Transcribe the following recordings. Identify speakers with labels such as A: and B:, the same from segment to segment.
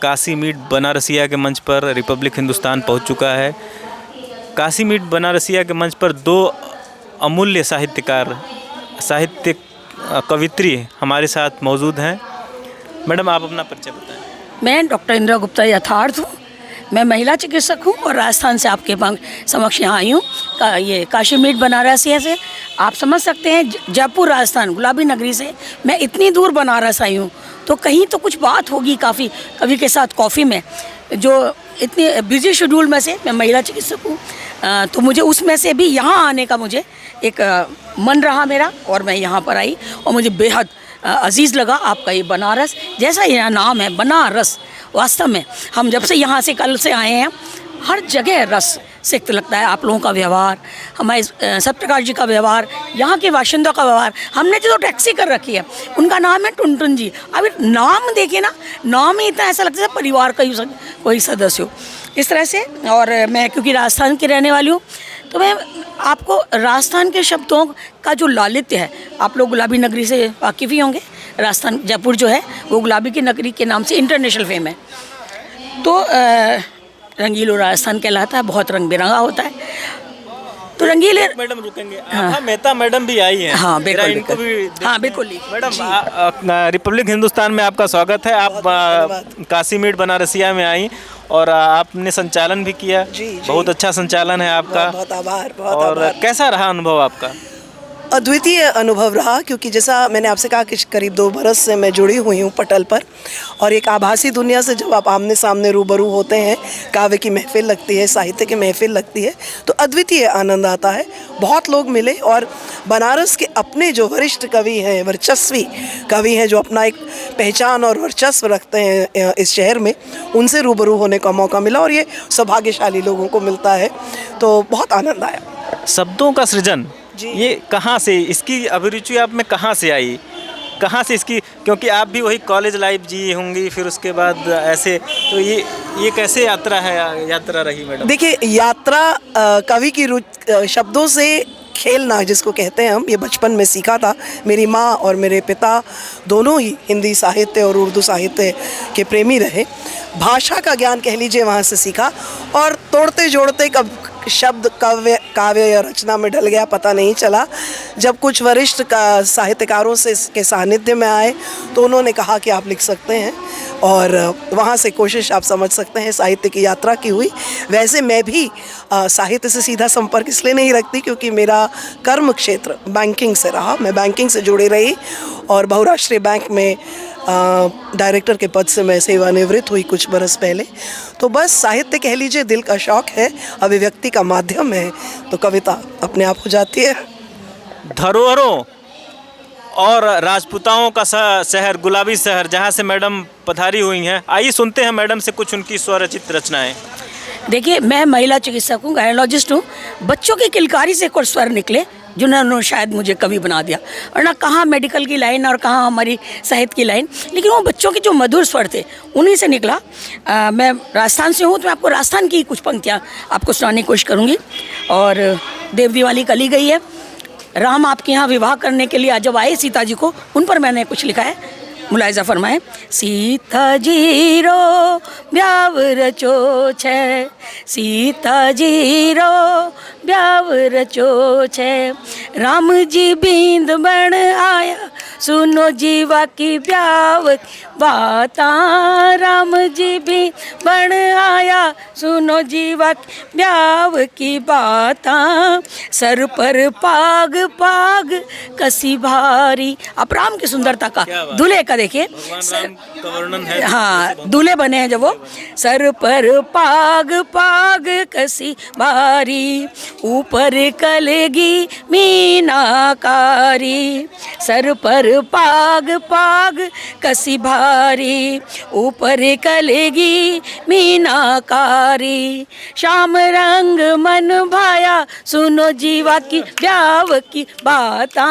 A: Kashi meet बनारसिया के मंच पर रिपब्लिक हिंदुस्तान पहुंच चुका है। काशी मीट बनारसिया के मंच पर दो अमूल्य साहित्यिक कवित्री हमारे साथ मौजूद हैं। मैडम, आप अपना परिचय बताएं।
B: मैं डॉक्टर इंदिरा गुप्ता यथार्थ हूँ। मैं महिला चिकित्सक हूँ और राजस्थान से आपके समक्ष यहाँ आई हूँ। ये काशी मीट बनारसिया से आप समझ सकते हैं, जयपुर राजस्थान गुलाबी नगरी से मैं इतनी दूर बनारस आई हूँ, तो कहीं तो कुछ बात होगी काफ़ी कवि के साथ कॉफ़ी में। जो इतनी बिजी शेड्यूल में से मैं महिला चिकित्सक हूँ, तो मुझे उसमें से भी यहाँ आने का मुझे एक मन रहा मेरा, और मैं यहाँ पर आई और मुझे बेहद अजीज़ लगा आपका ये बनारस। जैसा यह नाम है बनारस, वास्तव में हम जब से यहाँ से कल से आए हैं, हर जगह रस सिक्त लगता है। आप लोगों का व्यवहार, हमारे सत्यप्रकाश जी का व्यवहार, यहाँ के बाशिंदों का व्यवहार। हमने जो टैक्सी कर रखी है उनका नाम है टुनटुन जी। अब नाम देखिए ना, नाम ही इतना ऐसा लगता है परिवार का ही कोई सदस्य हो, इस तरह से। और मैं क्योंकि राजस्थान की रहने वाली हूँ, तो मैं आपको राजस्थान के शब्दों का जो लालित्य है, आप लोग गुलाबी नगरी से वाकिफ़ ही होंगे। राजस्थान जयपुर जो है वो गुलाबी की नगरी के नाम से इंटरनेशनल फेम है। तो रंगीलो राजस्थान कहलाता है, बहुत रंग बिरंगा होता है। तो रंगीले
A: मैडम रुकेंगे। हाँ, मेहता मैडम भी आई हैं।
B: हाँ बिल्कुल,
A: इनको भी
B: हाँ बिल्कुल।
A: मैडम, रिपब्लिक हिंदुस्तान में आपका स्वागत है। आप काशी मीट बनारसिया में आई और आपने संचालन भी किया।
C: जी।
A: बहुत अच्छा संचालन है आपका।
C: बहुत आभार।
A: और कैसा रहा अनुभव आपका?
C: अद्वितीय अनुभव रहा, क्योंकि जैसा मैंने आपसे कहा कि करीब 2 बरस से मैं जुड़ी हुई हूँ पटल पर, और एक आभासी दुनिया से जब आप आमने सामने रूबरू होते हैं, काव्य की महफिल लगती है, साहित्य की महफिल लगती है, तो अद्वितीय आनंद आता है। बहुत लोग मिले और बनारस के अपने जो वरिष्ठ कवि हैं, वर्चस्वी कवि हैं, जो अपना एक पहचान और वर्चस्व रखते हैं इस शहर में, उनसे रूबरू होने का मौका मिला, और ये सौभाग्यशाली लोगों को मिलता है। तो बहुत आनंद आया।
A: शब्दों का सृजन ये कहाँ से, इसकी अभिरुचि आप में कहाँ से आई, कहाँ से इसकी? क्योंकि आप भी वही कॉलेज लाइफ जी होंगी, फिर उसके बाद ऐसे, तो ये कैसे यात्रा रही मैडम?
C: देखिए, यात्रा कवि की शब्दों से खेलना जिसको कहते हैं हम, ये बचपन में सीखा था। मेरी माँ और मेरे पिता दोनों ही हिंदी साहित्य और उर्दू साहित्य के प्रेमी रहे। भाषा का ज्ञान कह लीजिए वहाँ से सीखा, और तोड़ते जोड़ते कब शब्द काव्य या रचना में ढल गया पता नहीं चला। जब कुछ वरिष्ठ साहित्यकारों से के सानिध्य में आए, तो उन्होंने कहा कि आप लिख सकते हैं, और वहाँ से कोशिश आप समझ सकते हैं साहित्य की यात्रा की हुई। वैसे मैं भी साहित्य से सीधा संपर्क इसलिए नहीं रखती क्योंकि मेरा कर्म क्षेत्र बैंकिंग से रहा। मैं बैंकिंग से जुड़ी रही और बहुराष्ट्रीय बैंक में डायरेक्टर के पद से मैं सेवानिवृत्त हुई कुछ बरस पहले। तो बस साहित्य कह लीजिए दिल का शौक़ है, अभिव्यक्ति का माध्यम है, तो कविता अपने आप हो जाती है।
A: धरोहरों और राजपूताओं का शहर, गुलाबी शहर, जहाँ से मैडम पधारी हुई हैं, आइए सुनते हैं मैडम से कुछ उनकी स्वरचित रचनाएं।
B: देखिए, मैं महिला चिकित्सक हूँ, गायनोलॉजिस्ट हूँ। बच्चों की किलकारी से कुछ स्वर निकले जिन्होंने शायद मुझे कवि बना दिया, और ना कहाँ मेडिकल की लाइन और कहाँ हमारी साहित्य की लाइन, लेकिन वो बच्चों के जो मधुर स्वर थे उन्हीं से निकला। मैं राजस्थान से हूँ, तो मैं आपको राजस्थान की कुछ पंक्तियाँ आपको सुनाने की कोशिश करूँगी। और देव दिवाली कली गई है, राम आपके यहाँ विवाह करने के लिए जब आए सीता जी को, उन पर मैंने कुछ लिखा है, मुलायजा फरमाए। सीता जी रो ब्याव रचो छे, सीता जी रो ब्याव रचो छे, राम जी बींद बन आया सुनो जीवा की ब्याव बाता, राम जी भी बन आया सुनो जीवा की ब्याव की बाता, सर पर पाग पाग कसी भारी। आप राम की सुंदरता का, दूल्हे का देखिए, हाँ दूल्हे बने हैं जब वो, सर पर पाग पाग कसी भारी, ऊपर कलेगी मीनाकारी, सर पर पाग पाग कसी भारी, ऊपर कलेगी मीनाकारी, श्याम रंग मन भाया सुनो जीवा की ब्याव की बाता,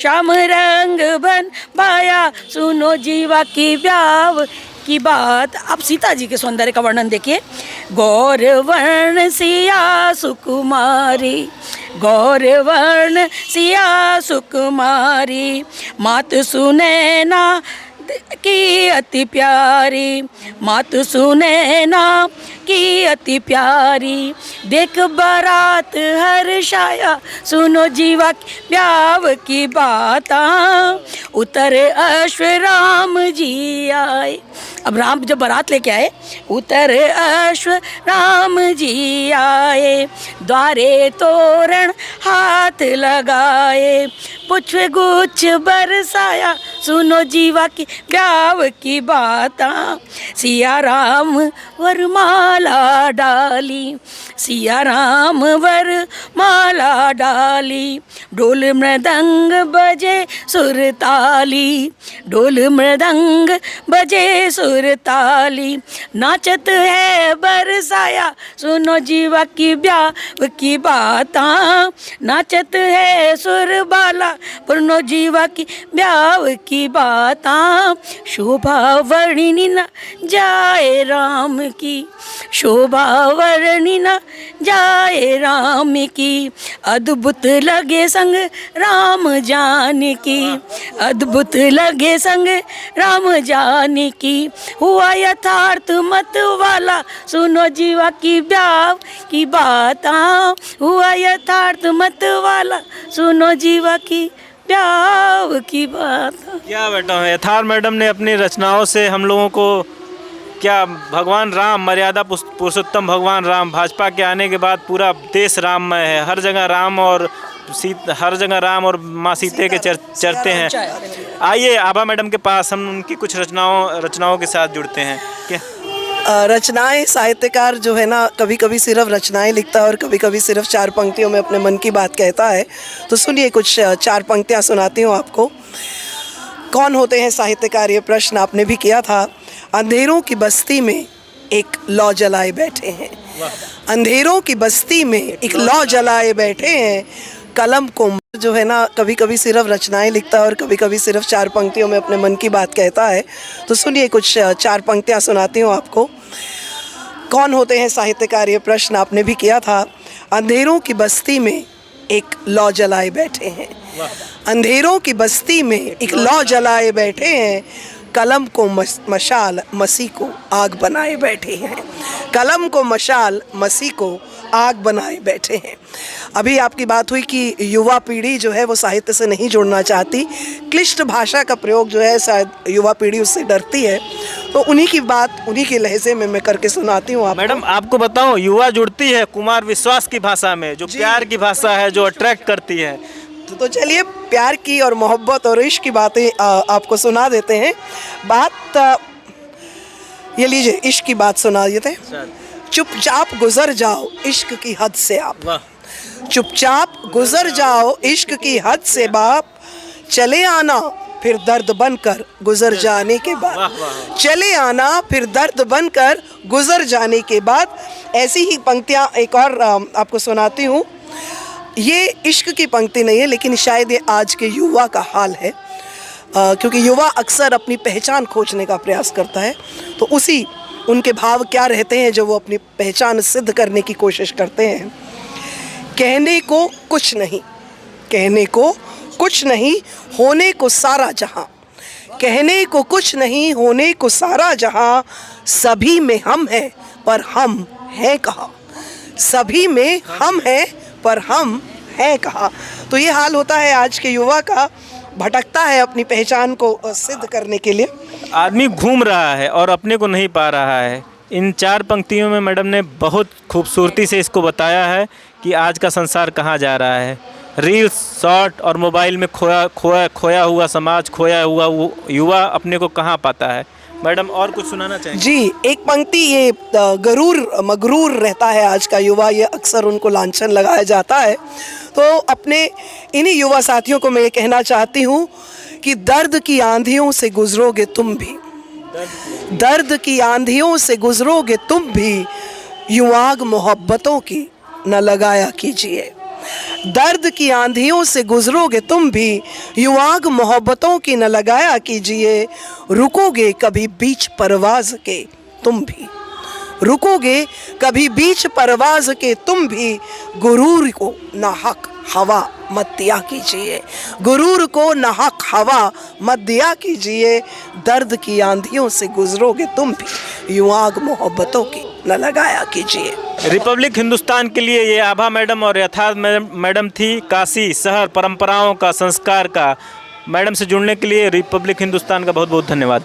B: श्याम रंग बन भाया सुनो जीवा की ब्याव की बात। अब सीता जी के सौंदर्य का वर्णन देखिए। गौरवर्ण सिया सुकुमारी, गौरवर्ण सिया सुकुमारी, मात सुनैना की अति प्यारी, मात सुने ना की अति प्यारी, देख बारात हर शाया, सुनो जीवा की ब्याव की बाता, उतरे अश्व राम जी आए। अब राम जब बारात लेके आए, उतरे अश्व राम जी आए, द्वारे तोरण हाथ लगाए, पुष्प गुच्छ बरसाया, सुनो जीवा की ब्याव की बाता, सिया राम वरमाला डाली, सिया राम वरमाला डाली, ढोल मृदंग बजे सुरताली, ढोल मृदंग बजे सुरताली, नाचत है बरसाया, सुनो जीवा की ब्याह की बाता, नाचत है सुर बाला, पुरनो जीवा की ब्याह की बाता, शोभा वर्णिनी न जाए राम की, शोभा वर्णिनी न जाए राम की, अद्भुत लगे संग राम जान की, अद्भुत लगे संग राम जान की, हुआ यथार्थ मत वाला, सुनो जीवा की ब्याह की बाता, हुआ यथार्थ मत वाला, सुनो जीवा की ब्याह की बात।
A: क्या बेटा यथार्थ मैडम ने अपनी रचनाओं से हम लोगों को क्या भगवान राम, मर्यादा पुरुषोत्तम भगवान राम, भाजपा के आने के बाद पूरा देश राममय है, हर जगह राम और हर जगह राम और माँ सीते के चरते हैं। आइए आभा मैडम के पास हम उनकी कुछ रचनाओं के साथ जुड़ते हैं। क्या
C: रचनाएं, साहित्यकार जो है ना, कभी कभी सिर्फ रचनाएं लिखता है और कभी कभी सिर्फ चार पंक्तियों में अपने मन की बात कहता है। तो सुनिए, कुछ चार पंक्तियां सुनाती हूँ आपको। कौन होते हैं साहित्यकार, ये प्रश्न आपने भी किया था। अंधेरों की बस्ती में एक लौ जलाए बैठे हैं, अंधेरों की बस्ती में एक लौ जलाए बैठे हैं, कलम को जो है ना, कभी कभी सिर्फ रचनाएं लिखता है और कभी कभी सिर्फ चार पंक्तियों में अपने मन की बात कहता है। तो सुनिए, कुछ चार पंक्तियां सुनाती हूँ आपको। कौन होते हैं साहित्यकार, ये प्रश्न आपने भी किया था। अंधेरों की बस्ती में एक लौ जलाए बैठे हैं, अंधेरों की बस्ती में एक लौ जलाए बैठे हैं, कलम को मशाल मसीह को आग बनाए बैठे हैं, कलम को मशाल मसीह को आग बनाए बैठे हैं। अभी आपकी बात हुई कि युवा पीढ़ी जो है वो साहित्य से नहीं जुड़ना चाहती, क्लिष्ट भाषा का प्रयोग जो है शायद युवा पीढ़ी उससे डरती है। तो उन्हीं की बात उन्हीं के लहजे में मैं करके सुनाती हूँ आपको।
A: मैडम आपको बताऊँ, युवा जुड़ती है कुमार विश्वास की भाषा में, जो प्यार की भाषा है, जो अट्रैक्ट करती है।
C: तो चलिए, प्यार की और मोहब्बत और इश्क की बातें आपको सुना देते हैं। बात ये लीजिए, इश्क की बात सुना देते हैं। चुपचाप गुजर जाओ इश्क की हद से आप, चुपचाप गुजर जाओ इश्क की हद से बाप, चले आना फिर दर्द बनकर गुजर जाने के बाद, चले आना फिर दर्द बनकर गुजर जाने के बाद। ऐसी ही पंक्तियाँ एक और आपको सुनाती हूँ। ये इश्क की पंक्ति नहीं है, लेकिन शायद ये आज के युवा का हाल है, क्योंकि युवा अक्सर अपनी पहचान खोजने का प्रयास करता है। तो उसी उनके भाव क्या रहते हैं जो वो अपनी पहचान सिद्ध करने की कोशिश करते हैं। कहने को कुछ नहीं, कहने को कुछ नहीं, होने को सारा जहाँ, कहने को कुछ नहीं, होने को सारा जहाँ, सभी में हम हैं पर हम हैं कहाँ, सभी में हम हैं पर हम हैं कहाँ। तो ये हाल होता है आज के युवा का, भटकता है अपनी पहचान को सिद्ध करने के लिए।
A: आदमी घूम रहा है और अपने को नहीं पा रहा है। इन चार पंक्तियों में मैडम ने बहुत खूबसूरती से इसको बताया है कि आज का संसार कहाँ जा रहा है। रील्स, शॉर्ट और मोबाइल में खोया हुआ समाज, खोया हुआ युवा अपने को कहाँ पाता है। मैडम और कुछ सुनाना चाहेंगे? जी,
C: एक पंक्ति, ये मगरूर रहता है आज का युवा, ये अक्सर उनको लांछन लगाया जाता है। तो अपने इन्हीं युवा साथियों को मैं ये कहना चाहती हूँ कि दर्द की आंधियों से गुजरोगे तुम भी, दर्द की आंधियों से गुजरोगे तुम भी, यूं आग मोहब्बतों की न लगाया कीजिए, दर्द की आंधियों से गुजरोगे तुम भी, यूं आग मोहब्बतों की न लगाया कीजिए, रुकोगे कभी बीच परवाज के तुम भी, रुकोगे कभी बीच परवाज के तुम भी, गुरूर को ना हक हवा मत दिया कीजिए, गुरूर को नाहक हवा मत दिया कीजिए, दर्द की आंधियों से गुजरोगे तुम भी, यूं आग मोहब्बतों की न लगाया कीजिए।
A: रिपब्लिक हिंदुस्तान के लिए ये आभा मैडम और यथार्थ मैडम थी। काशी शहर परंपराओं का, संस्कार का। मैडम से जुड़ने के लिए रिपब्लिक हिंदुस्तान का बहुत बहुत धन्यवाद।